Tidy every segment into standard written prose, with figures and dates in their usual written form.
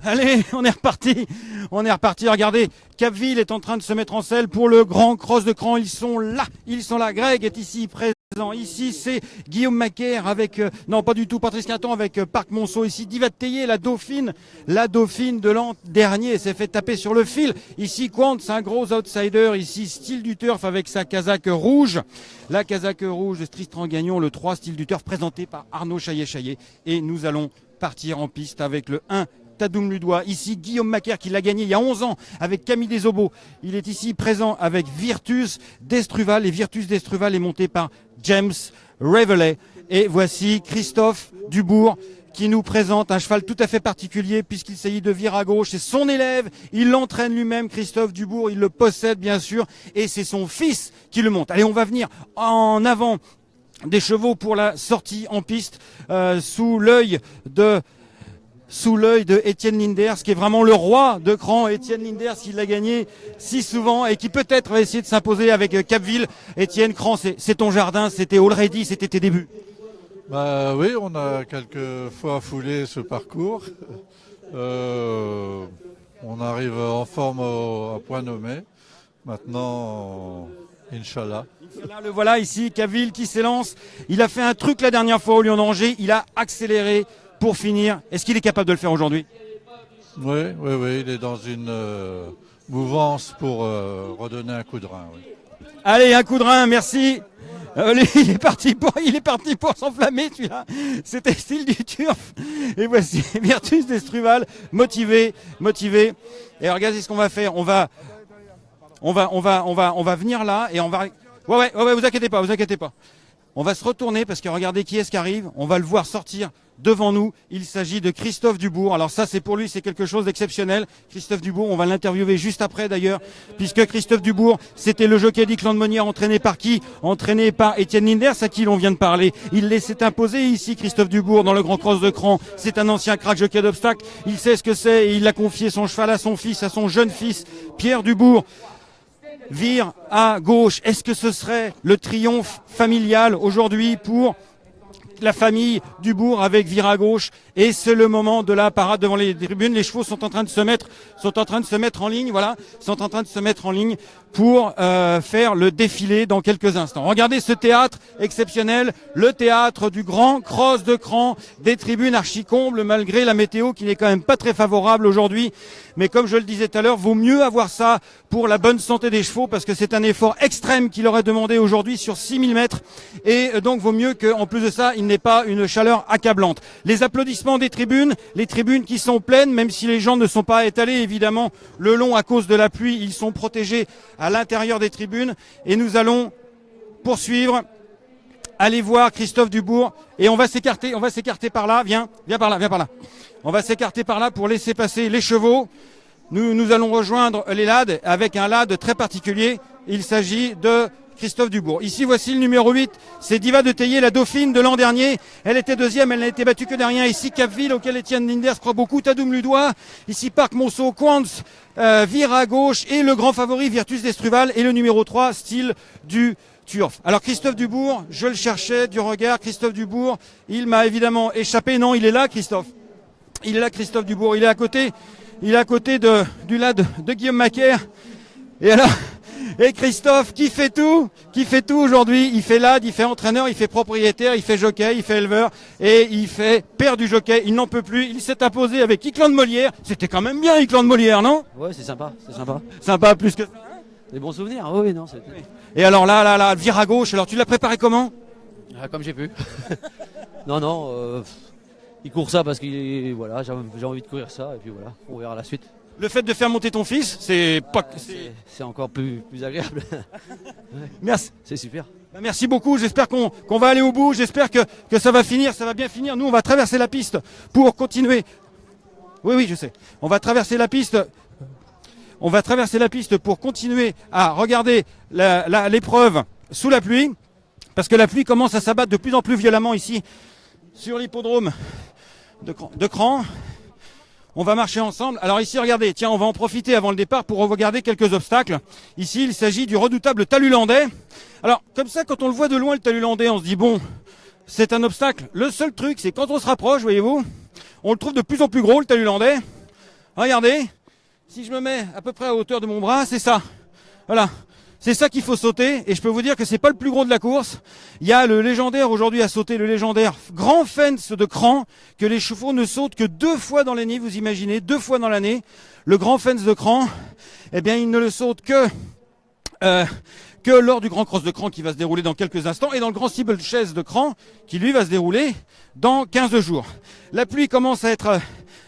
Allez, on est reparti. Regardez, Capville est en train de se mettre en selle pour le grand cross de cran. Ils sont là. Greg est ici présent. Ici, c'est Guillaume Macaire avec, non pas du tout, Patrice Quinton avec Parc Monceau. Ici, Diva de Théier, la dauphine de l'an dernier, s'est fait taper sur le fil. Ici, Quant, c'est un gros outsider. Ici, Style du Turf avec sa casaque rouge. La casaque rouge de Tristan Gagnon, le 3 Style du Turf, présenté par Arnaud Chaillet. Et nous allons partir en piste avec le 1. Tadoum Ludois. Ici, Guillaume Macaire qui l'a gagné il y a 11 ans avec Camille Desobos. Il est ici présent avec Virtus d'Estruval. Et Virtus d'Estruval est monté par James Revelet. Et voici Christophe Dubourg qui nous présente un cheval tout à fait particulier puisqu'il s'agit de Vire à gauche. C'est son élève. Il l'entraîne lui-même, Christophe Dubourg. Il le possède, bien sûr. Et c'est son fils qui le monte. Allez, on va venir en avant des chevaux pour la sortie en piste sous l'œil de Étienne Linders, qui est vraiment le roi de cran. Étienne Linders, qui l'a gagné si souvent et qui peut-être va essayer de s'imposer avec Capville. Étienne, cran, c'est ton jardin, c'était already, c'était tes débuts. Bah oui, on a quelques fois foulé ce parcours. On arrive en forme à point nommé. Maintenant, Inch'Allah. Le voilà ici, Capville qui s'élance. Il a fait un truc la dernière fois au Lion d'Angers, il a accéléré pour finir. Est-ce qu'il est capable de le faire aujourd'hui? Oui, il est dans une mouvance pour redonner un coup de rein. Oui. Allez, un coup de rein, merci. Il est parti pour s'enflammer, celui-là. C'était Style du Turf. Et voici Virtus d'Estruval, motivé. Et regardez ce qu'on va faire. On va venir là et on va. Ouais, vous inquiétez pas. On va se retourner parce que regardez qui est-ce qui arrive. On va le voir sortir devant nous. Il s'agit de Christophe Dubourg. Alors ça, c'est pour lui, c'est quelque chose d'exceptionnel. Christophe Dubourg, on va l'interviewer juste après d'ailleurs, puisque Christophe Dubourg, c'était le jockey d'Iclan de Monnière, entraîné par qui? Entraîné par Étienne Linders, à qui l'on vient de parler. Il s'est imposé ici, Christophe Dubourg, dans le Grand Cross de Cran. C'est un ancien crack jockey d'obstacles. Il sait ce que c'est et il a confié son cheval à son fils, à son jeune fils, Pierre Dubourg. Vire à gauche. Est-ce que ce serait le triomphe familial aujourd'hui pour la famille Dubourg avec Vire à gauche? Et c'est le moment de la parade devant les tribunes. Les chevaux sont en train de se mettre en ligne, voilà, sont en train de se mettre en ligne pour faire le défilé dans quelques instants. Regardez ce théâtre exceptionnel, le théâtre du grand cross de cran, des tribunes archi-combles malgré la météo qui n'est quand même pas très favorable aujourd'hui. Mais comme je le disais tout à l'heure, vaut mieux avoir ça pour la bonne santé des chevaux parce que c'est un effort extrême qu'il aurait demandé aujourd'hui sur 6000 mètres. Et donc vaut mieux qu'en plus de ça, il n'ait pas une chaleur accablante. Les applaudissements des tribunes, les tribunes qui sont pleines, même si les gens ne sont pas étalés évidemment le long à cause de la pluie, ils sont protégés à l'intérieur des tribunes. Et nous allons poursuivre, aller voir Christophe Dubourg et on va s'écarter par là, viens par là. On va s'écarter par là pour laisser passer les chevaux. Nous allons rejoindre les lades avec un lade très particulier. Il s'agit de Christophe Dubourg. Ici, voici le numéro 8. C'est Diva de Théier, la dauphine de l'an dernier. Elle était deuxième, elle n'a été battue que de rien. Ici, Capville, auquel Étienne Linders croit beaucoup. Tadoum Ludois. Ici, Parc Monceau, Quantz, Vire à gauche. Et le grand favori, Virtus d'Estruval. Et le numéro 3, Style du Turf. Alors, Christophe Dubourg, je le cherchais du regard. Christophe Dubourg, il m'a évidemment échappé. Non, il est là, Christophe. Il est là, Christophe Dubourg. Il est à côté du lad de Guillaume Macaire. Et alors, et Christophe, qui fait tout aujourd'hui. Il fait lad, il fait entraîneur, il fait propriétaire, il fait jockey, il fait éleveur et il fait père du jockey. Il n'en peut plus. Il s'est imposé avec Iclan de Molière. C'était quand même bien, Iclan de Molière, non? Ouais, c'est sympa. Sympa plus que ça. Des bons souvenirs, oui, non. Et alors là, Vire à gauche. Alors tu l'as préparé comment? Comme j'ai pu. Non. Il court ça parce que voilà, j'ai envie de courir ça et puis voilà, on verra la suite. Le fait de faire monter ton fils, c'est encore plus agréable. Merci. C'est super. Merci beaucoup, j'espère qu'on va aller au bout, j'espère que ça va bien finir. Nous, on va traverser la piste pour continuer. Oui, je sais. On va traverser la piste pour continuer à regarder l'épreuve sous la pluie, parce que la pluie commence à s'abattre de plus en plus violemment ici sur l'hippodrome de Cran. On va marcher ensemble. Alors ici, regardez, tiens, on va en profiter avant le départ pour regarder quelques obstacles. Ici, il s'agit du redoutable talus landais. Alors, comme ça, quand on le voit de loin, le talus landais, on se dit, bon, c'est un obstacle. Le seul truc, c'est quand on se rapproche, voyez-vous, On le trouve de plus en plus gros, le talus landais. Regardez, si je me mets à peu près à hauteur de mon bras, c'est ça. Voilà. C'est ça qu'il faut sauter, et je peux vous dire que c'est pas le plus gros de la course. Il y a le légendaire aujourd'hui à sauter, le légendaire grand fence de Cran, que les chevaux ne sautent que 2 fois dans l'année, vous imaginez, 2 fois dans l'année. Le grand fence de Cran, eh bien, il ne le saute que lors du grand cross de Cran qui va se dérouler dans quelques instants, et dans le grand steeplechase de Cran, qui lui va se dérouler dans 15 jours. La pluie commence à être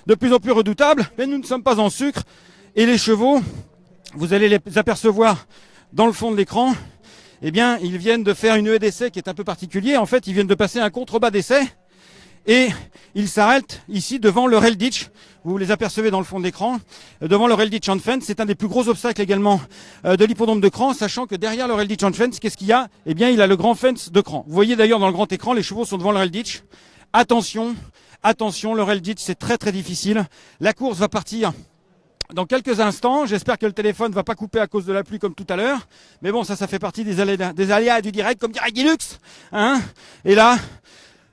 de plus en plus redoutable, mais nous ne sommes pas en sucre, et les chevaux, vous allez les apercevoir dans le fond de l'écran, eh bien, ils viennent de faire une haie d'essai qui est un peu particulier. En fait, ils viennent de passer un contrebas d'essai et ils s'arrêtent ici devant le rail ditch. Vous les apercevez dans le fond de l'écran, devant le rail ditch and fence. C'est un des plus gros obstacles également de l'hippodrome de Cran, sachant que derrière le rail ditch and fence, qu'est-ce qu'il y a? Eh bien, il a le grand fence de Cran. Vous voyez d'ailleurs dans le grand écran, les chevaux sont devant le rail ditch. Attention, attention, le rail ditch, c'est très très difficile. La course va partir dans quelques instants. J'espère que le téléphone ne va pas couper à cause de la pluie comme tout à l'heure. Mais bon, ça fait partie des aléas du direct, comme dirait Guilux. Hein, et là,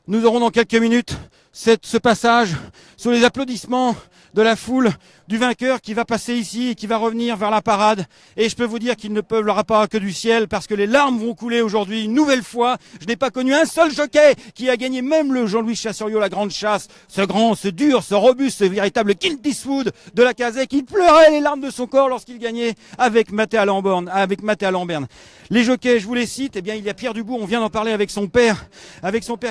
nous aurons dans quelques minutes ce passage sous les applaudissements de la foule du vainqueur qui va passer ici et qui va revenir vers la parade. Et je peux vous dire qu'il ne pleuvra pas que du ciel, parce que les larmes vont couler aujourd'hui une nouvelle fois. Je n'ai pas connu un seul jockey qui a gagné, même le Jean-Louis Chasseriot, la grande chasse, ce grand, ce dur, ce robuste, ce véritable Clint Eastwood de la Casée, qui pleurait les larmes de son corps lorsqu'il gagnait avec Mathéa Lamberne. Les jockeys, je vous les cite, eh bien, il y a Pierre Dubourg, on vient d'en parler avec son père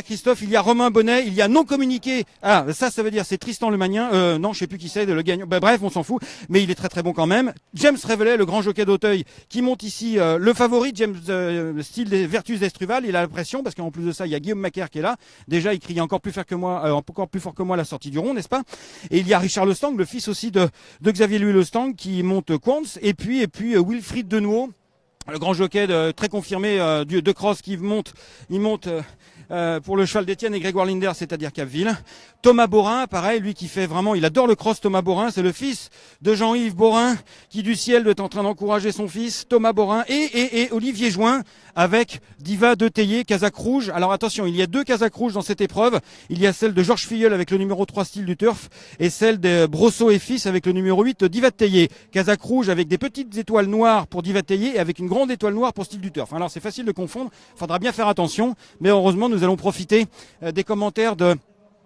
Christophe, il y a Romain Bonnet, il y a non communiqué. Ah, ça veut dire c'est Tristan Lemanien, non, je sais plus qui c'est, le gagnant. Bref, on s'en fout, mais il est très très bon quand même. James Révélet, le grand jockey d'Auteuil, qui monte ici, le favori, James, le style des Vertus d'Estruval, il a la pression, parce qu'en plus de ça, il y a Guillaume Macaire qui est là. Déjà, il crie encore plus fort que moi à la sortie du rond, n'est-ce pas? Et il y a Richard Lestang, le fils aussi de Xavier Louis Lestang, qui monte Quantz, et puis Wilfried Denouot, le grand jockey très confirmé de cross qui monte, pour le cheval d'Étienne et Grégoire Linder, c'est-à-dire Capville. Thomas Borin, pareil, lui qui fait vraiment, il adore le cross. Thomas Borin, c'est le fils de Jean-Yves Borin qui du ciel est en train d'encourager son fils, Thomas Borin, et Olivier Join avec Diva de Théier, Casaque rouge. Alors attention, il y a 2 Casaques rouges dans cette épreuve. Il y a celle de Georges Filleul avec le numéro 3 Style du Turf et celle de Brosseau et fils avec le numéro 8 Diva de Théier. Casaque rouge avec des petites étoiles noires pour Diva de Théier et avec une grande étoile noire pour Style du Turf. Alors c'est facile de confondre, faudra bien faire attention, mais heureusement nous allons profiter des commentaires de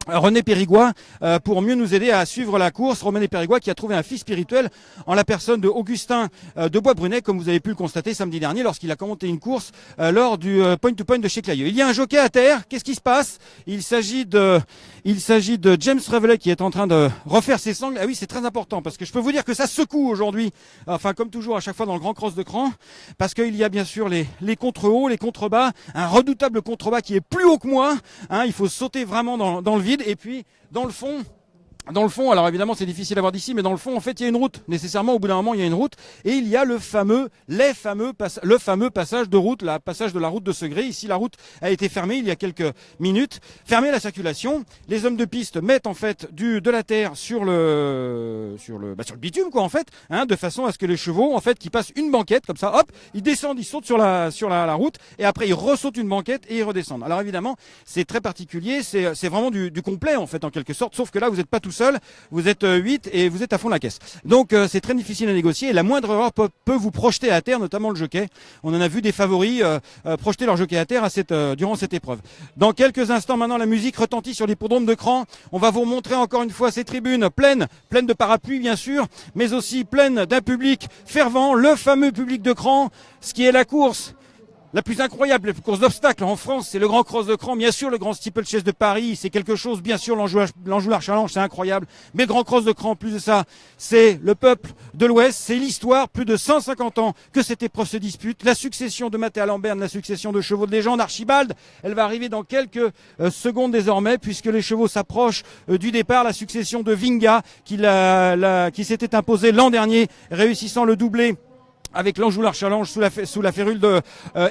René Périgois pour mieux nous aider à suivre la course. René Périgois qui a trouvé un fils spirituel en la personne de Augustin de Bois-Brunet, comme vous avez pu le constater samedi dernier lorsqu'il a commenté une course lors du point-to-point de chez Clayeux. Il y a un jockey à terre. Qu'est-ce qui se passe? Il s'agit de James Révélet qui est en train de refaire ses sangles. Ah oui, c'est très important parce que je peux vous dire que ça secoue aujourd'hui. Enfin, comme toujours à chaque fois dans le grand cross de Cran, parce qu'il y a bien sûr les contre-hauts, les contrebas, un redoutable contrebas qui est plus haut que moi. Hein, il faut sauter vraiment dans le vide. Et puis, dans le fond, alors évidemment c'est difficile à voir d'ici, mais dans le fond en fait il y a une route. Nécessairement au bout d'un moment il y a une route et il y a le fameux passage de route, le passage de la route de Segré. Ici la route a été fermée il y a quelques minutes, fermée à la circulation. Les hommes de piste mettent en fait de la terre sur le bitume quoi en fait, hein, de façon à ce que les chevaux en fait qui passent une banquette comme ça, hop, ils descendent, ils sautent sur la route et après ils ressautent une banquette et ils redescendent. Alors évidemment c'est très particulier, c'est vraiment du complet en fait en quelque sorte, sauf que là vous n'êtes pas tout seul, vous êtes 8 et vous êtes à fond de la caisse. Donc c'est très difficile à négocier et la moindre erreur peut vous projeter à terre, notamment le jockey. On en a vu des favoris projeter leur jockey à terre durant cette épreuve. Dans quelques instants maintenant, la musique retentit sur l'hippodrome de Cran. On va vous montrer encore une fois ces tribunes pleines de parapluies bien sûr, mais aussi pleines d'un public fervent, le fameux public de Cran, ce qui est la course la plus incroyable, la course d'obstacles en France, c'est le Grand Cross de Cran. Bien sûr, le Grand Steeplechase de Paris, c'est quelque chose. Bien sûr, l'Anjou Challenge, c'est incroyable. Mais le Grand Cross de Cran, en plus de ça, c'est le peuple de l'Ouest, c'est l'histoire. Plus de 150 ans que cette épreuve se dispute. La succession de Mathéa Lamberne, la succession de chevaux de légende, Archibald, elle va arriver dans quelques secondes désormais, puisque les chevaux s'approchent du départ. La succession de Vinga, qui s'était imposé l'an dernier, réussissant le doublé avec l'Anjou-Larchalange sous la férule de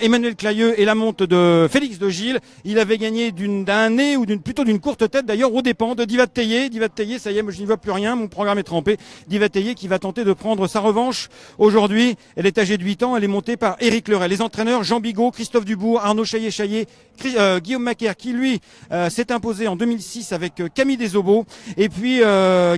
Emmanuel Clayeux et la monte de Félix de Gilles. Il avait gagné d'un nez ou plutôt d'une courte tête d'ailleurs aux dépens de Divat Teillé. Divat Teillé, ça y est, moi je n'y vois plus rien, mon programme est trempé. Divat Teillé qui va tenter de prendre sa revanche aujourd'hui. Elle est âgée de 8 ans, elle est montée par Éric Leray. Les entraîneurs Jean Bigot, Christophe Dubourg, Arnaud Chaillet-Chaillet, Guillaume Macaire qui lui s'est imposé en 2006 avec Camille Desobos. Et puis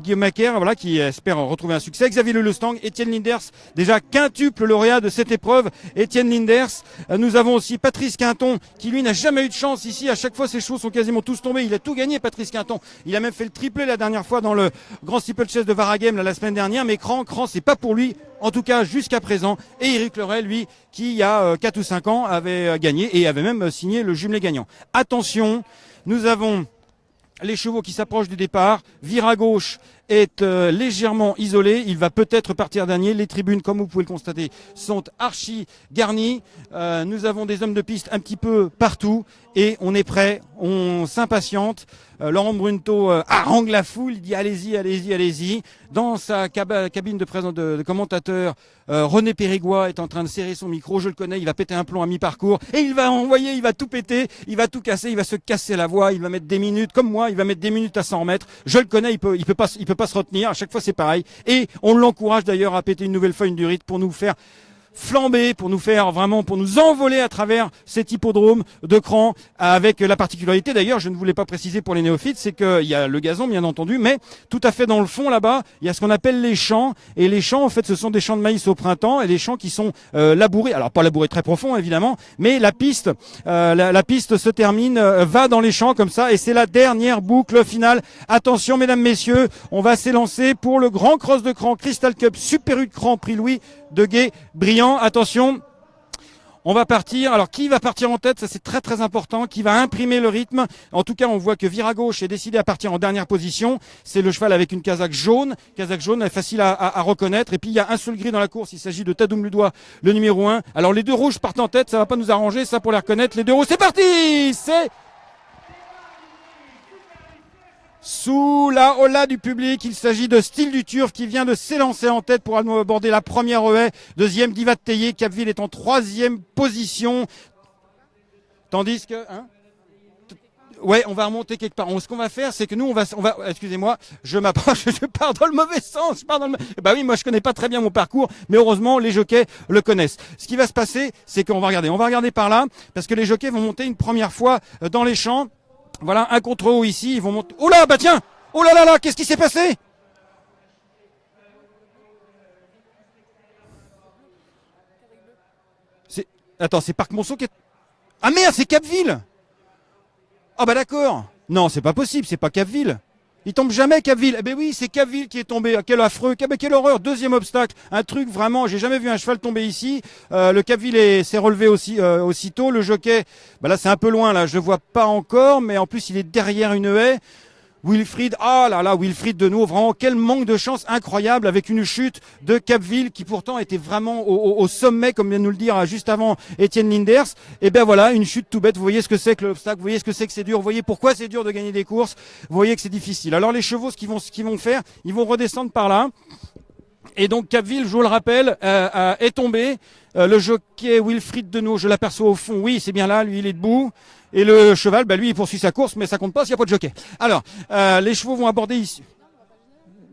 Guillaume Macaire, voilà, qui espère retrouver un succès. Xavier Lelestang, Étienne Linders, déjà quintuple lauréat de cette épreuve, Étienne Linders. Nous avons aussi Patrice Quinton, qui lui n'a jamais eu de chance ici. À chaque fois, ses chevaux sont quasiment tous tombés. Il a tout gagné, Patrice Quinton. Il a même fait le triplé la dernière fois dans le Grand Steeplechase de Waragem la semaine dernière. Mais Cran, c'est pas pour lui. En tout cas, jusqu'à présent. Et Éric Leray, lui, qui il y a 4 ou 5 ans avait gagné et avait même signé le jumelé gagnant. Attention, nous avons les chevaux qui s'approchent du départ. Vire à gauche est légèrement isolé. Il va peut-être partir dernier. Les tribunes, comme vous pouvez le constater, sont archi garnies. Nous avons des hommes de piste un petit peu partout et on est prêt. On s'impatiente. Laurent Brunto harangue la foule. Il dit allez-y, allez-y, allez-y. Dans sa cabine de commentateur, René Périgois est en train de serrer son micro. Je le connais. Il va péter un plomb à mi-parcours et il va tout péter. Il va tout casser. Il va se casser la voix. Il va mettre des minutes comme moi. Il va mettre des minutes à 100 mètres. Je le connais. Il peut pas se retenir. À chaque fois, c'est pareil. Et on l'encourage d'ailleurs à péter une nouvelle fois une durite pour nous faire flamber, pour nous envoler à travers cet hippodrome de Cran, avec la particularité d'ailleurs, je ne voulais pas préciser pour les néophytes, c'est qu'il y a le gazon bien entendu, mais tout à fait dans le fond là-bas, il y a ce qu'on appelle les champs, et les champs en fait ce sont des champs de maïs au printemps, et les champs qui sont labourés, alors pas labourés très profond évidemment, mais la piste la piste se termine, va dans les champs comme ça, et c'est la dernière boucle finale. Attention mesdames, messieurs, on va s'élancer pour le Grand Cross de Cran, Crystal Cup, Super U de Cran, prix Louis de Gué-Briand. Attention, on va partir. Alors qui va partir en tête? Ça c'est très très important. Qui va imprimer le rythme? En tout cas, on voit que Vire à gauche est décidé à partir en dernière position. C'est le cheval avec une casaque jaune. Casaque jaune est facile à reconnaître. Et puis il y a un seul gris dans la course. Il s'agit de Tadoum Ludois, le numéro 1. Alors les deux rouges partent en tête. Ça va pas nous arranger ça pour les reconnaître. Les deux rouges, c'est parti. C'est sous la hola du public, il s'agit de Style du Turf qui vient de s'élancer en tête pour aborder la première haie. Deuxième, Divat Teillé. Capville est en troisième position. Tandis que... Ouais, on va remonter quelque part. Ce qu'on va faire, c'est que nous, on va, excusez-moi, je m'approche, je pars dans le mauvais sens. Bah oui, moi je connais pas très bien mon parcours, mais heureusement les jockeys le connaissent. Ce qui va se passer, c'est qu'on va regarder par là, parce que les jockeys vont monter une première fois dans les champs. Voilà, un contre haut ici, ils vont monter. Oh là, bah tiens! Oh là là là, qu'est-ce qui s'est passé? Attends, c'est Parc Monceau qui est... Ah merde, c'est Capville! Ah bah d'accord. Non, c'est pas possible, c'est pas Capville. Il tombe jamais Capville. Eh ben oui, c'est Capville qui est tombé. Quel affreux, quelle horreur. Deuxième obstacle, un truc vraiment, j'ai jamais vu un cheval tomber ici. Le Capville s'est relevé aussi aussitôt. Le jockey, bah là c'est un peu loin là, je le vois pas encore, mais en plus il est derrière une haie. Wilfried, ah là là, Wilfried de nouveau, vraiment quel manque de chance incroyable avec une chute de Capville qui pourtant était vraiment au sommet, comme vient de nous le dire juste avant Étienne Linders. Et ben voilà, une chute tout bête. Vous voyez ce que c'est que l'obstacle, vous voyez ce que c'est que c'est dur, vous voyez pourquoi c'est dur de gagner des courses, vous voyez que c'est difficile. Alors les chevaux, ce qu'ils vont faire, ils vont redescendre par là. Et donc Capville, je vous le rappelle, est tombé. Le jockey Wilfried Denot, je l'aperçois au fond. Oui, c'est bien là, lui il est debout. Et le cheval, bah lui il poursuit sa course, mais ça compte pas s'il n'y a pas de jockey. Alors, les chevaux vont aborder ici.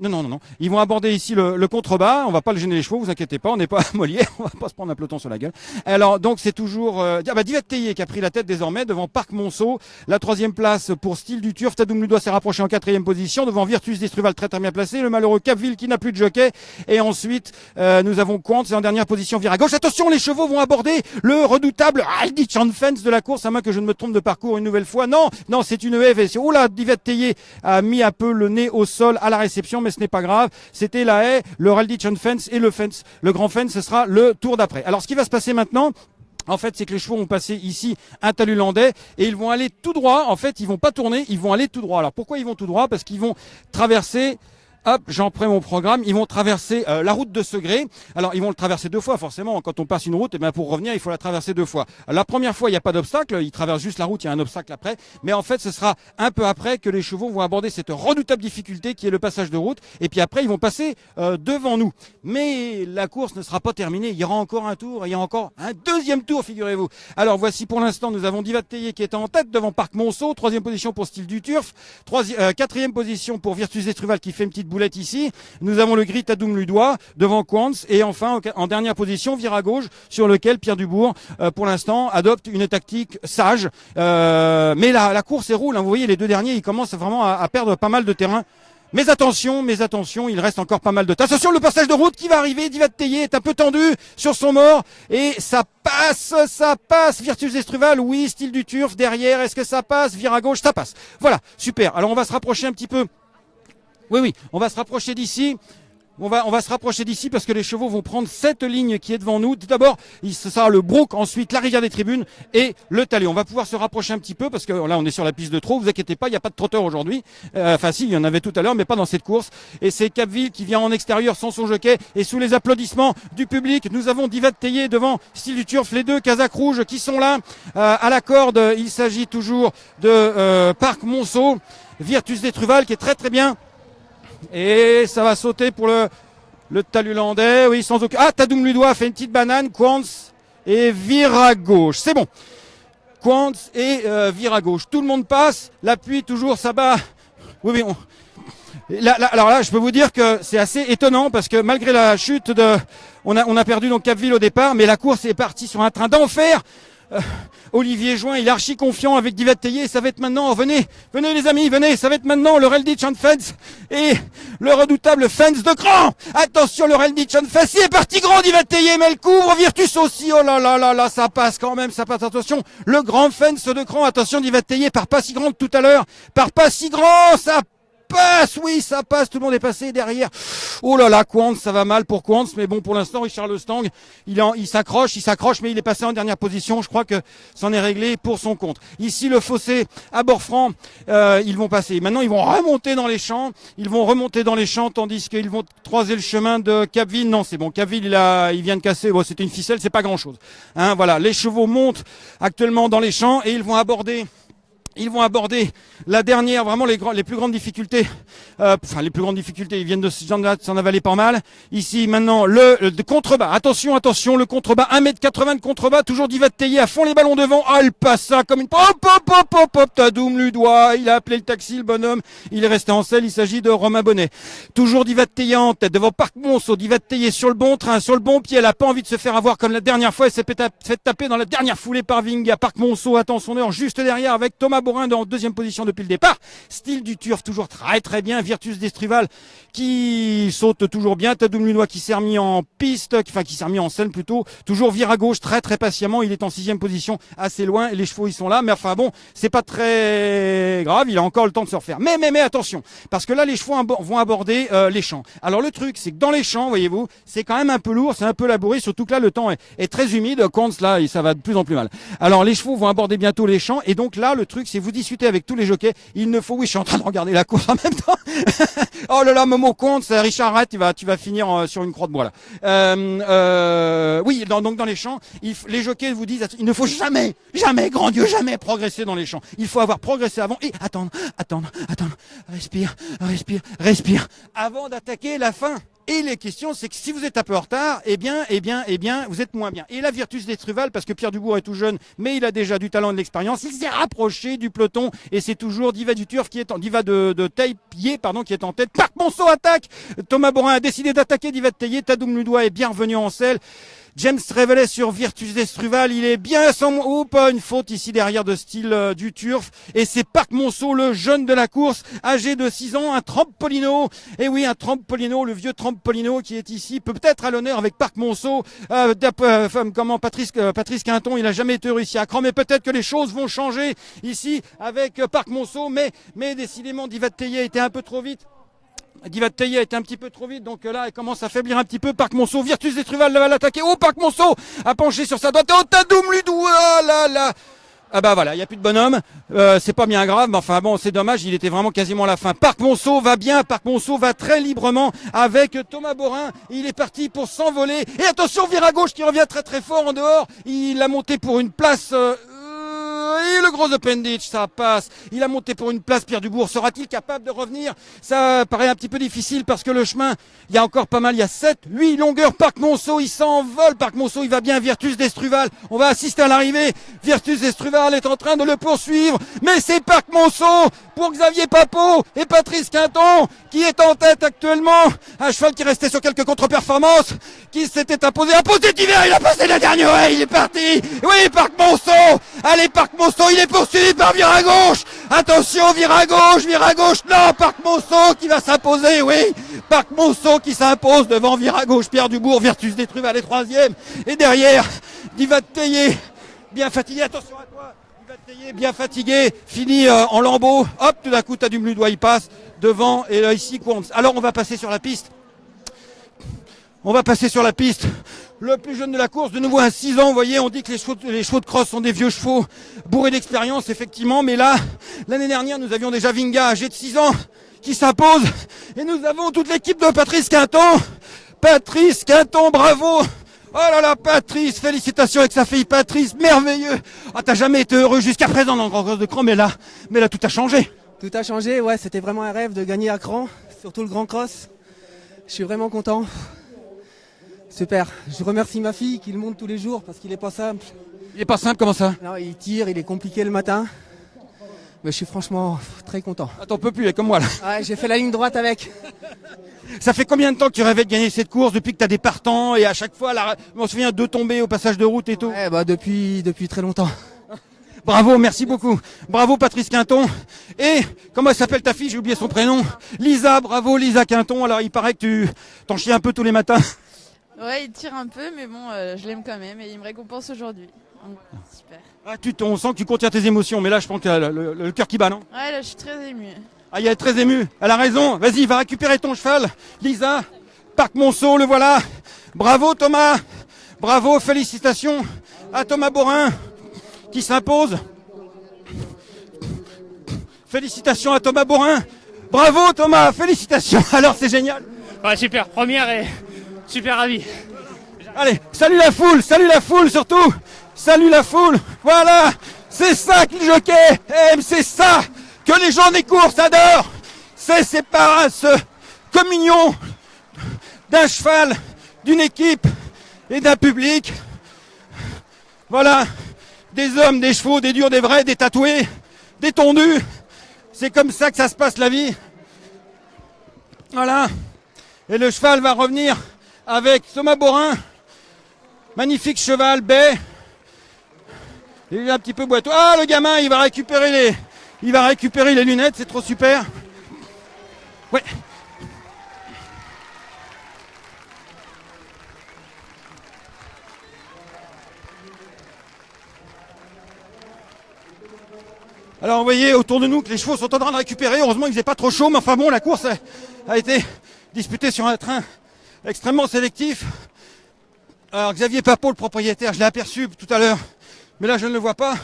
Non. Ils vont aborder ici le contrebas. On va pas le gêner les chevaux, vous inquiétez pas. On n'est pas à Molière. On va pas se prendre un peloton sur la gueule. Alors, donc, c'est toujours, Divat Teillé qui a pris la tête désormais devant Parc Monceau. La troisième place pour Style du Turf. Tadoum Ludois s'est rapproché en quatrième position devant Virtus d'Estruval très bien placé. Le malheureux Capville qui n'a plus de jockey. Et ensuite, nous avons Quant, c'est en dernière position, Vire à gauche. Attention, les chevaux vont aborder le redoutable Aldi Chanfens de la course, à moins que je ne me trompe de parcours une nouvelle fois. Non, c'est une haie. Oh là, Divat Teillé a mis un peu le nez au sol à la réception, mais ce n'est pas grave. C'était la haie, le Ralditchon Fence et le Fence. Le grand Fence, ce sera le tour d'après. Alors, ce qui va se passer maintenant, en fait, c'est que les chevaux vont passer ici un talus landais et ils vont aller tout droit. En fait, ils vont pas tourner, ils vont aller tout droit. Alors, pourquoi ils vont tout droit? Parce qu'ils vont traverser Hop, j'en prends mon programme. Ils vont traverser la route de Segré. Alors, ils vont le traverser 2 fois, forcément. Quand on passe une route, pour revenir, il faut la traverser 2 fois. La première fois, il n'y a pas d'obstacle. Ils traversent juste la route, il y a un obstacle après. Mais en fait, ce sera un peu après que les chevaux vont aborder cette redoutable difficulté qui est le passage de route. Et puis après, ils vont passer devant nous. Mais la course ne sera pas terminée. Il y aura encore un tour. Il y a encore un deuxième tour, figurez-vous. Alors, voici pour l'instant, nous avons Diva de Tellier qui est en tête devant Parc Monceau. 3e position pour Style du Turf. 4e position pour Virtus Estruval qui fait une petite boulette ici. Nous avons le Gris Tadoum Ludois devant Quantz et enfin en dernière position Viragauge sur lequel Pierre Dubourg pour l'instant adopte une tactique sage. Mais la course est roule. Vous voyez les 2 derniers ils commencent vraiment à perdre pas mal de terrain. Mais attention, il reste encore pas mal de temps. Attention, le passage de route qui va arriver. Diva de Tellier est un peu tendu sur son mort. Et ça passe. Virtus Estruval, oui. Style du Turf derrière. Est-ce que ça passe? Viragauge, ça passe. Voilà, super. Alors on va se rapprocher un petit peu. Oui, on va se rapprocher d'ici. On va se rapprocher d'ici parce que les chevaux vont prendre cette ligne qui est devant nous. Tout d'abord, ce sera le Brook, ensuite la rivière des tribunes et le Talus. On va pouvoir se rapprocher un petit peu parce que là, on est sur la piste de trot. Vous inquiétez pas, il n'y a pas de trotteur aujourd'hui. Enfin, si, il y en avait tout à l'heure, mais pas dans cette course. Et c'est Capville qui vient en extérieur sans son jockey et sous les applaudissements du public. Nous avons Diva de Tellier devant Style du Turf, les 2 Casaques rouges qui sont là. À la corde, il s'agit toujours de Parc Monceau, Virtus Estruval qui est très très bien. Et ça va sauter pour le talus landais. Oui, sans aucun. Ah, Tadoum Ludois fait une petite banane. Quantz et vire à gauche. C'est bon. Quantz et vire à gauche. Tout le monde passe. L'appui toujours, ça bat. Oui. Alors là, je peux vous dire que c'est assez étonnant parce que malgré la chute on a perdu donc Capville au départ, mais la course est partie sur un train d'enfer. Olivier Join, il est archi confiant avec Diva de Tellier. Ça va être maintenant, venez les amis, venez. Ça va être maintenant le Relditch and Fence et le redoutable Fence de Grand. Attention, le Relditch and Fence, il est parti grand, Diva de Tellier, mais elle couvre. Virtus aussi, oh là là, ça passe quand même, ça passe. Attention, le grand Fence de Grand. Attention, Diva de Tellier, par pas si grand tout à l'heure, par pas si grand, ça passe, oui, ça passe, tout le monde est passé derrière. Oh là là, Quantz, ça va mal pour Quantz, mais bon, pour l'instant, Richard Le Stang, il s'accroche, mais il est passé en dernière position. Je crois que c'en est réglé pour son compte. Ici, le fossé à Bord-Franc, ils vont passer. Maintenant, ils vont remonter dans les champs. Tandis qu'ils vont croiser le chemin de Capville. Non, c'est bon. Capville, il vient de casser. Bon, c'était une ficelle, c'est pas grand-chose. Hein, voilà. Les chevaux montent actuellement dans les champs et ils vont aborder la dernière, vraiment les plus grandes difficultés. Les plus grandes difficultés, ils viennent de s'en avaler pas mal. Ici, maintenant, le contrebas. Attention, le contrebas. 1m80 de contrebas. Toujours Diva de Tellier à fond les ballons devant. Ah, il passe ça comme une... Hop. Tadoum Ludois. Il a appelé le taxi, le bonhomme. Il est resté en selle. Il s'agit de Romain Bonnet. Toujours Diva de Tellier en tête. Devant Parc Monceau. Diva de Tellier sur le bon train, sur le bon pied. Elle a pas envie de se faire avoir comme la dernière fois. Elle s'est fait taper dans la dernière foulée par Vinga. Parc Monceau attend son heure juste derrière avec Thomas Borin en 2e position depuis le départ. Style du Turf toujours très très bien. Virtus d'Estruval qui saute toujours bien. Tadoum Ludois qui s'est remis en piste, qui s'est remis en scène plutôt. Toujours vire à gauche très très patiemment. Il est en 6e position assez loin et les chevaux ils sont là. Mais enfin bon, c'est pas très grave. Il a encore le temps de se refaire. Mais attention, parce que là les chevaux vont aborder les champs. Alors le truc c'est que dans les champs, voyez-vous, c'est quand même un peu lourd, c'est un peu laborieux. Surtout que là le temps est très humide. Quantz là, et ça va de plus en plus mal. Alors les chevaux vont aborder bientôt les champs et donc là le truc c'est vous discutez avec tous les jockeys. Il ne faut, oui, je suis en train de regarder la course en même temps. Oh là là, Momo Quantz, Richard, arrête, tu vas finir sur une croix de bois là. Oui, donc dans les champs, les jockeys vous disent, il ne faut jamais, grand Dieu, jamais progresser dans les champs. Il faut avoir progressé avant et attendre, respire, avant d'attaquer la fin. Et les questions, c'est que si vous êtes un peu en retard, eh bien, vous êtes moins bien. Et la Virtus d'Estruval, parce que Pierre Dubourg est tout jeune, mais il a déjà du talent et de l'expérience, il s'est rapproché du peloton, et c'est toujours Diva du Turf Diva de Tellier, qui est en tête. Parc Monceau attaque! Thomas Borin a décidé d'attaquer Diva de Tellier. Tadoum Ludois est bien revenu en selle. James Révélet sur Virtus d'Estruval, il est bien sans pas une faute ici derrière de Style du Turf. Et c'est Parc Monceau, le jeune de la course, âgé de 6 ans, un Trampolino. Et oui, un Trampolino, le vieux Trampolino qui est ici, peut-être à l'honneur avec Parc Monceau. Patrice Quinton, il a jamais été réussi à cran, mais peut-être que les choses vont changer ici avec Parc Monceau. Mais décidément, Diva de Tellier était un peu trop vite. Diva de Tellier était un petit peu trop vite, donc là elle commence à faiblir un petit peu. Parc Monceau, Virtus d'Estruval va l'attaquer. Oh, Parc Monceau a penché sur sa droite. Oh, Tadoum Ludois, là. Ah bah voilà, il n'y a plus de bonhomme, c'est pas bien grave, mais enfin bon, c'est dommage, il était vraiment quasiment à la fin. Parc Monceau va bien, Parc Monceau va très librement avec Thomas Borin, il est parti pour s'envoler, et attention, vire à gauche qui revient très très fort en dehors, il a monté pour une place... et le gros open ditch, ça passe. Il a monté pour une place, Pierre Dubourg. Sera-t-il capable de revenir? Ça paraît un petit peu difficile parce que le chemin, il y a encore pas mal. Il y a 7, 8 longueurs. Parc Monceau, il s'envole. Parc Monceau, il va bien. Virtus d'Estruval. On va assister à l'arrivée. Virtus d'Estruval est en train de le poursuivre. Mais c'est Parc Monceau pour Xavier Papot et Patrice Quinton qui est en tête actuellement. Un cheval qui restait sur quelques contre-performances, qui s'était imposé. Imposé d'hiver, il a passé la dernière. Ouais, il est parti. Oui, Parc Monceau. Allez, Parc Monceau, il est poursuivi par vire à gauche. Attention, vire à gauche, vire à gauche. Non, Parc Monceau qui va s'imposer, oui. Parc Monceau qui s'impose devant vire à gauche. Pierre Dubourg, Virtus d'Estruval est troisième. Et derrière, Diva de Teillé, bien fatigué. Attention à toi. Diva de Teillé, bien fatigué. Fini en lambeau. Hop, tout d'un coup, t'as du Mludois, il passe devant. Et là, ici, Courns. Alors, on va passer sur la piste. On va passer sur la piste. Le plus jeune de la course, de nouveau à 6 ans, vous voyez, on dit que les chevaux de cross sont des vieux chevaux bourrés d'expérience, effectivement, mais là, l'année dernière, nous avions déjà Vinga, âgé de 6 ans, qui s'impose, et nous avons toute l'équipe de Patrice Quinton. Patrice Quinton, bravo! Oh là là, Patrice, félicitations avec sa fille Patrice, merveilleux! Ah, t'as jamais été heureux jusqu'à présent dans le Grand Cross de Cran, mais là, tout a changé. Tout a changé, ouais, c'était vraiment un rêve de gagner à Cran, surtout le Grand Cross. Je suis vraiment content. Super. Je remercie ma fille qui le monte tous les jours parce qu'il est pas simple. Il est pas simple, comment ça? Non, il tire, il est compliqué le matin. Mais je suis franchement très content. Ah, t'en peux plus, il est comme moi là. Ouais, j'ai fait la ligne droite avec. Ça fait combien de temps que tu rêvais de gagner cette course depuis que tu as des partants et à chaque fois, je me souviens, 2 tombées au passage de route et tout. Ouais, bah depuis très longtemps. Bravo, merci beaucoup. Bravo Patrice Quinton. Et comment elle s'appelle ta fille? J'ai oublié son prénom. Lisa, bravo Lisa Quinton. Alors il paraît que tu t'en chies un peu tous les matins. Ouais, il tire un peu, mais bon, je l'aime quand même et il me récompense aujourd'hui. Donc, voilà, super. Ah, on sent que tu contiens tes émotions, mais là je pense que le cœur qui bat, non? Ouais, là, je suis très émue. Ah, elle est très émue. Elle a raison. Vas-y, va récupérer ton cheval. Lisa, Parc Monceau, le voilà. Bravo Thomas. Bravo, félicitations à Thomas Borin qui s'impose. Félicitations à Thomas Borin. Bravo Thomas, félicitations. Alors c'est génial. Ouais, super, première et super ravi. Allez, salut la foule surtout. Salut la foule. Voilà, c'est ça que les jockeys aiment, c'est ça que les gens des courses adorent. C'est ce communion d'un cheval, d'une équipe et d'un public. Voilà, des hommes, des chevaux, des durs, des vrais, des tatoués, des tondus. C'est comme ça que ça se passe la vie. Voilà. Et le cheval va revenir avec Thomas Borin. Magnifique cheval, baie. Il est un petit peu boiteux. Ah, le gamin, il va récupérer les lunettes, c'est trop super. Ouais. Alors vous voyez autour de nous que les chevaux sont en train de récupérer. Heureusement il faisait pas trop chaud, mais enfin bon, la course a été disputée sur un train extrêmement sélectif. Alors Xavier Papot, le propriétaire, je l'ai aperçu tout à l'heure, mais là je ne le vois pas.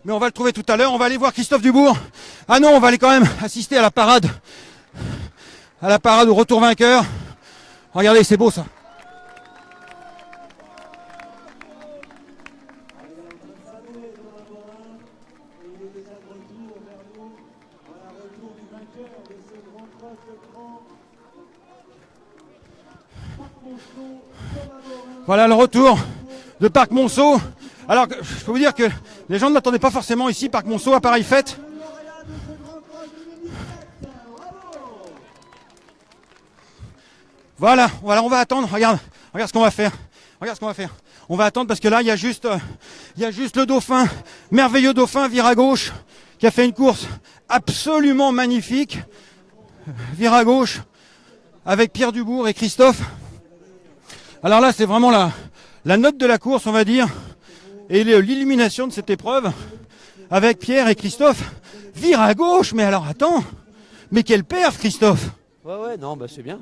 Mais on va le trouver tout à l'heure. On va aller voir Christophe Dubourg. Ah non, on va aller quand même assister à la parade au retour vainqueur. Regardez, c'est beau ça. Voilà le retour de Parc Monceau. Alors, je peux vous dire que les gens ne l'attendaient pas forcément ici, Parc Monceau, à pareille fête. Voilà, on va attendre. Regarde ce qu'on va faire. On va attendre parce que là, il y a juste le dauphin, merveilleux dauphin, vire à gauche, qui a fait une course absolument magnifique. Vire à gauche, avec Pierre Dubourg et Christophe. Alors là, c'est vraiment la note de la course, on va dire, et l'illumination de cette épreuve, avec Pierre et Christophe. Vire à gauche, mais alors attends, mais quelle perf, Christophe! Ouais, non, bah c'est bien,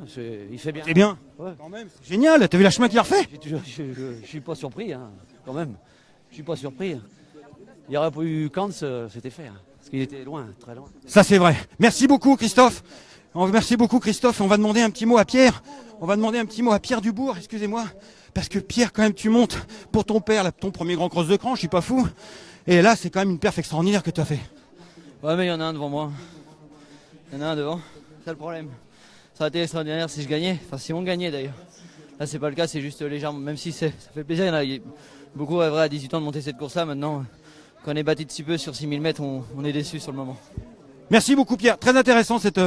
il fait bien. C'est bien, Ouais. quand même, c'est génial, t'as vu la chemin qu'il a refait? Je suis pas surpris, hein, quand même. Je suis pas surpris. il n'y aurait pas eu Kantz, c'était fait. Hein, parce qu'il était loin, très loin. Ça c'est vrai. Merci beaucoup Christophe. Merci beaucoup Christophe. On va demander un petit mot à Pierre. On va demander un petit mot à Pierre Dubourg, excusez-moi. Parce que Pierre, quand même, tu montes pour ton père, là, ton premier grand cross de cran, je suis pas fou. Et là, c'est quand même une perf extraordinaire que tu as fait. Ouais, mais il y en a un devant moi. Il y en a un devant. C'est le problème. Ça aurait été extraordinaire si je gagnais. Enfin, si on gagnait d'ailleurs. Là, c'est pas le cas, c'est juste légèrement. Même si ça fait plaisir, il y a beaucoup rêveraient à 18 ans de monter cette course-là. Maintenant, quand on est battu de si peu sur 6000 mètres, on est déçu sur le moment. Merci beaucoup Pierre. Très intéressant cette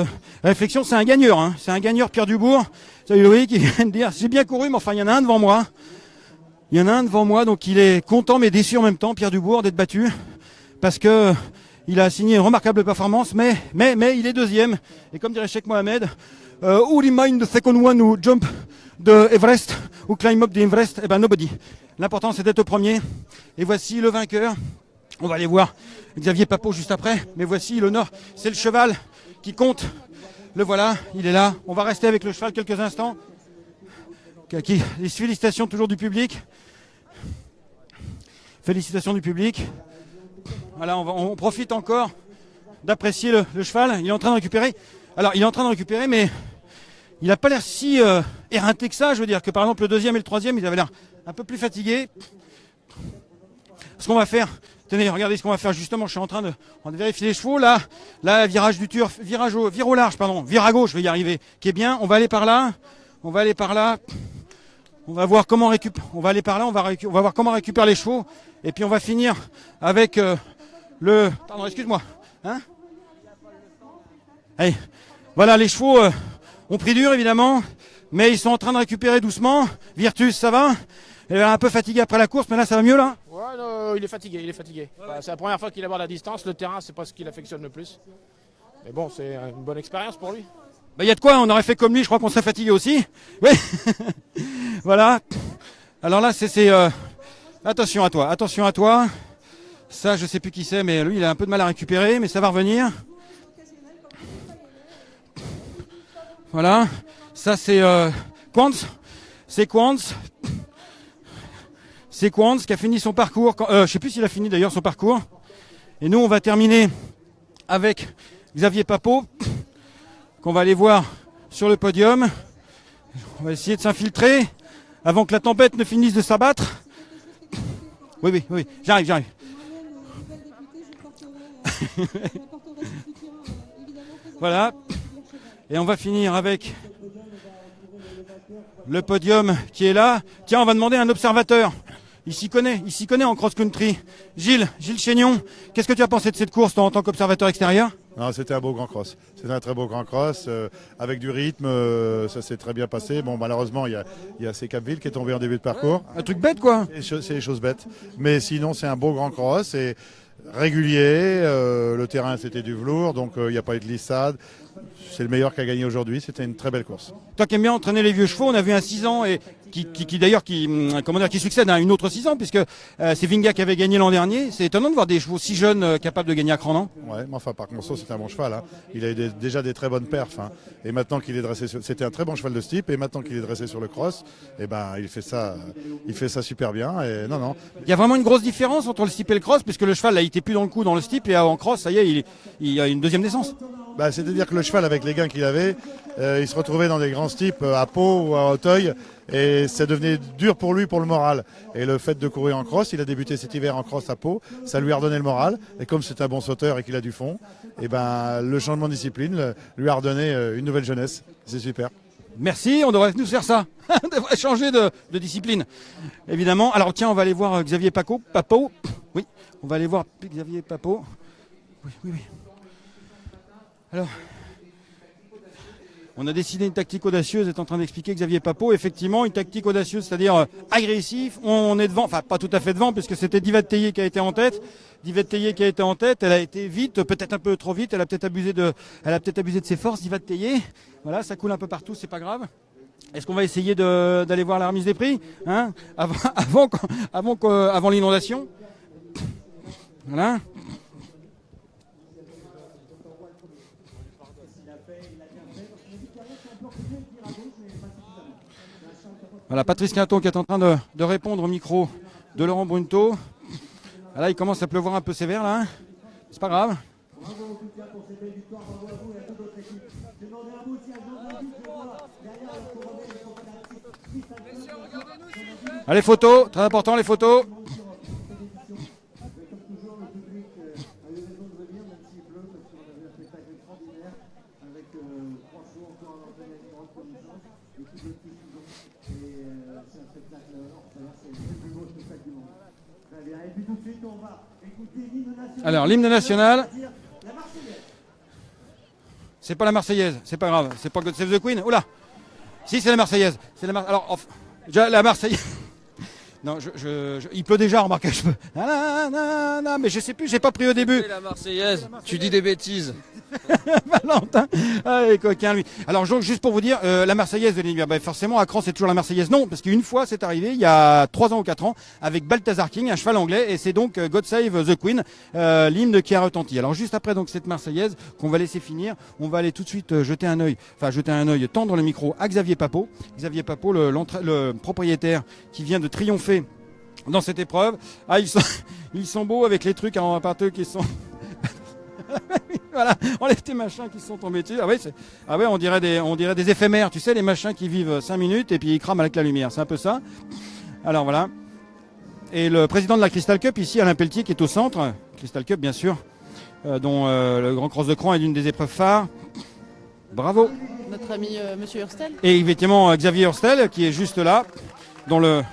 réflexion. C'est un gagneur, hein. C'est un gagneur Pierre Dubourg. Salut Loïc, qui vient de dire j'ai bien couru, mais enfin il y en a un devant moi. Il y en a un devant moi, donc il est content mais déçu en même temps, Pierre Dubourg, d'être battu. Parce que il a signé une remarquable performance, mais il est deuxième. Et comme dirait Cheikh Mohamed, who remind the second one who jump the Everest, who climb up the Everest, eh ben nobody. L'important c'est d'être au premier. Et voici le vainqueur. On va aller voir Xavier Papot juste après, mais voici l'honneur, c'est le cheval qui compte. Le voilà, il est là. On va rester avec le cheval quelques instants. Les félicitations toujours du public. Félicitations du public. Voilà, on profite encore d'apprécier le cheval. Il est en train de récupérer. Alors, il est en train de récupérer, mais il n'a pas l'air si éreinté que ça. Je veux dire que par exemple, le deuxième et le troisième, ils avaient l'air un peu plus fatigués. Ce qu'on va faire, tenez, regardez ce qu'on va faire justement. Je suis en train de vérifier les chevaux. Là, virage du turf, vire au large, pardon, vire à gauche, je vais y arriver. Qui est bien. On va aller par là. On va aller par là. On va voir comment on va aller par là. On va voir comment récupérer les chevaux. Et puis on va finir avec Pardon, excuse-moi. Hein? Allez, voilà, les chevaux ont pris dur évidemment, mais ils sont en train de récupérer doucement. Virtus, ça va? Il est un peu fatigué après la course, mais là ça va mieux là? Ouais, non, il est fatigué. Bah, c'est la première fois qu'il aborde la distance. Le terrain, c'est pas ce qu'il affectionne le plus. Mais bon, c'est une bonne expérience pour lui. Bah, y a de quoi, on aurait fait comme lui, je crois qu'on serait fatigué aussi. Oui. Voilà. Alors là, c'est attention à toi. Ça, je sais plus qui c'est, mais lui, il a un peu de mal à récupérer, mais ça va revenir. Voilà. Ça, c'est Quantz. C'est Quantz. C'est Quantz qui a fini son parcours. Je sais plus s'il a fini d'ailleurs son parcours. Et nous, on va terminer avec Xavier Papot, qu'on va aller voir sur le podium. On va essayer de s'infiltrer avant que la tempête ne finisse de s'abattre. Oui, j'arrive. Voilà. Et on va finir avec le podium qui est là. Tiens, on va demander à un observateur. Il s'y connaît en cross-country. Gilles Chénion, qu'est-ce que tu as pensé de cette course toi, en tant qu'observateur extérieur? Non, c'était un beau grand cross. C'était un très beau grand cross avec du rythme. Ça s'est très bien passé. Bon, malheureusement, il y a Capville qui est tombé en début de parcours. Un truc bête, quoi. C'est des choses bêtes. Mais sinon, c'est un beau grand cross et régulier. Le terrain, c'était du velours, donc il n'y a pas eu de glissade. C'est le meilleur qui a gagné aujourd'hui. C'était une très belle course. Toi qui aimes bien entraîner les vieux chevaux, on a vu un 6 ans et qui succède à une autre 6 ans, puisque c'est Vinga qui avait gagné l'an dernier. C'est étonnant de voir des chevaux si jeunes capables de gagner à cran, non? Ouais, mais enfin, par contre, c'est un bon cheval. Hein. Il a eu déjà des très bonnes perfs. Hein. Et maintenant qu'il est dressé, c'était un très bon cheval de ce type. Et maintenant qu'il est dressé sur le cross, eh ben, il fait ça super bien. Et non. Il y a vraiment une grosse différence entre le steep et le cross, puisque le cheval là, il était plus dans le coup dans le steep et en cross, ça y est, il a une deuxième naissance. Bah, c'est-à-dire que le cheval, avec les gains qu'il avait, il se retrouvait dans des grands steeps à Pau ou à Auteuil, et ça devenait dur pour lui, pour le moral. Et le fait de courir en cross, il a débuté cet hiver en cross à Pau, ça lui a redonné le moral. Et comme c'est un bon sauteur et qu'il a du fond, et ben, le changement de discipline lui a redonné une nouvelle jeunesse. C'est super. Merci, on devrait nous faire ça. On devrait changer de discipline, évidemment. Alors tiens, on va aller voir Xavier Papot. Oui, on va aller voir Xavier Papot. Oui. Alors, on a décidé une tactique audacieuse, est en train d'expliquer Xavier Papot. Effectivement, une tactique audacieuse, c'est-à-dire agressif. On est devant, enfin pas tout à fait devant, puisque c'était Divette Tellier qui a été en tête. Elle a été vite, peut-être un peu trop vite. Elle a peut-être abusé de ses forces, Divette Tellier. Voilà, ça coule un peu partout, c'est pas grave. Est-ce qu'on va essayer d'aller voir la remise des prix, hein, avant l'inondation? Voilà. Voilà, Patrice Quinton qui est en train de répondre au micro de Laurent Brunto. Ah, là, il commence à pleuvoir un peu sévère, là. Hein. C'est pas grave. Allez, photos, très important, les photos. Alors, l'hymne national. C'est pas la Marseillaise, c'est pas grave. C'est pas God Save the Queen. Oula. Si, c'est la Marseillaise. C'est la alors, déjà, la Marseillaise. Non, il pleut déjà, remarquez, je peux. Non, mais je sais plus, j'ai pas pris au début. C'est la Marseillaise, tu dis des bêtises. Valentin, allez, coquin lui. Alors juste pour vous dire, la Marseillaise de l'univers, forcément à Cran c'est toujours la Marseillaise. Non, parce qu'une fois c'est arrivé, il y a 3 ans ou 4 ans, avec Balthazar King, un cheval anglais, et c'est donc God Save the Queen, l'hymne qui a retenti. Alors juste après donc cette Marseillaise qu'on va laisser finir, on va aller tout de suite jeter un œil, tendre le micro à Xavier Papot. Xavier Papot, le propriétaire qui vient de triompher dans cette épreuve. Ah, ils sont beaux avec les trucs en pâteux qui sont... Voilà, enlève tes machins qui sont tombés dessus. Ah ouais, on dirait des éphémères, tu sais, les machins qui vivent 5 minutes et puis ils crament avec la lumière. C'est un peu ça. Alors voilà. Et le président de la Crystal Cup ici, Alain Pelletier, qui est au centre. Crystal Cup, bien sûr, dont le Grand Cross de Cran est l'une des épreuves phares. Bravo. Notre ami Monsieur Hurstel. Et effectivement, Xavier Hurstel, qui est juste là, dont le...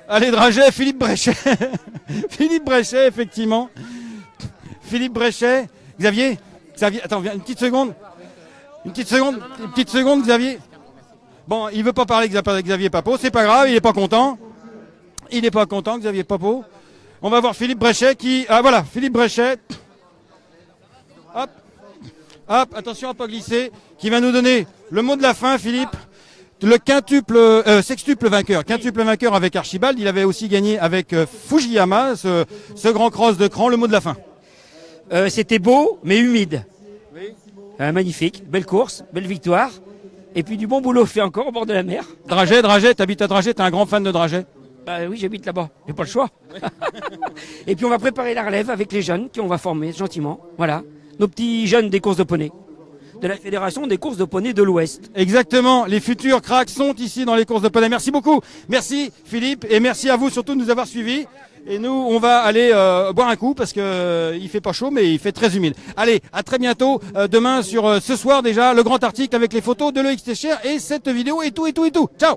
Allez, Draget, Philippe Bréchet. Philippe Bréchet, effectivement. Philippe Bréchet, Xavier, attends, viens, une petite seconde, Xavier. Bon, il veut pas parler Xavier Papot, c'est pas grave, il est pas content, Xavier Papot. On va voir Philippe Bréchet voilà, Philippe Bréchet. Hop, attention à pas glisser, qui va nous donner le mot de la fin, Philippe. Le sextuple vainqueur avec Archibald, il avait aussi gagné avec Fujiyama, ce grand cross de Cran, le mot de la fin. C'était beau, mais humide. Oui. Magnifique, belle course, belle victoire. Et puis du bon boulot fait encore au bord de la mer. Draget, t'habites à Draget, t'es un grand fan de Draget? Bah oui, j'habite là-bas, j'ai pas le choix. Et puis on va préparer la relève avec les jeunes qu'on va former gentiment. Voilà, nos petits jeunes des courses de poney. De la Fédération des courses de poney de l'Ouest. Exactement, les futurs cracks sont ici dans les courses de poney. Merci beaucoup, merci Philippe, et merci à vous surtout de nous avoir suivis. Et nous, on va aller boire un coup parce que il fait pas chaud, mais il fait très humide. Allez, à très bientôt. Demain sur ce soir déjà, le grand article avec les photos de Loïc Técher et cette vidéo et tout. Ciao.